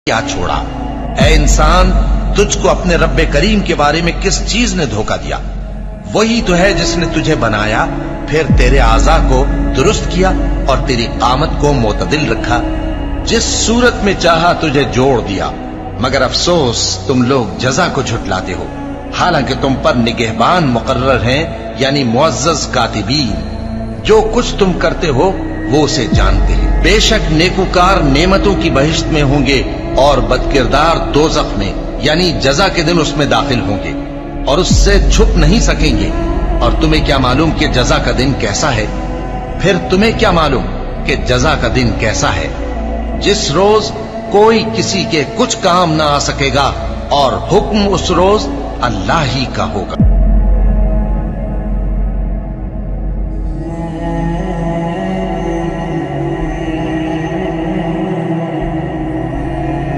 کیا چھوڑا؟ اے انسان، تجھ کو اپنے رب کریم کے بارے میں کس چیز نے دھوکہ دیا؟ وہی تو ہے جس نے تجھے بنایا، پھر تیرے اعضاء کو درست کیا اور تیری قامت کو معتدل رکھا، جس صورت میں چاہا تجھے جوڑ دیا۔ مگر افسوس تم لوگ جزا کو جھٹلاتے ہو، حالانکہ تم پر نگہبان مقرر ہیں، یعنی معزز کاتبین۔ جو کچھ تم کرتے ہو وہ اسے جانتے ہیں۔ بے شک نیکوکار نعمتوں کی بہشت میں ہوں گے اور بدکردار دوزخ میں، یعنی جزا کے دن اس میں داخل ہوں گے اور اس سے چھپ نہیں سکیں گے۔ اور تمہیں کیا معلوم کہ جزا کا دن کیسا ہے؟ پھر تمہیں کیا معلوم کہ جزا کا دن کیسا ہے؟ جس روز کوئی کسی کے کچھ کام نہ آ سکے گا اور حکم اس روز اللہ ہی کا ہوگا۔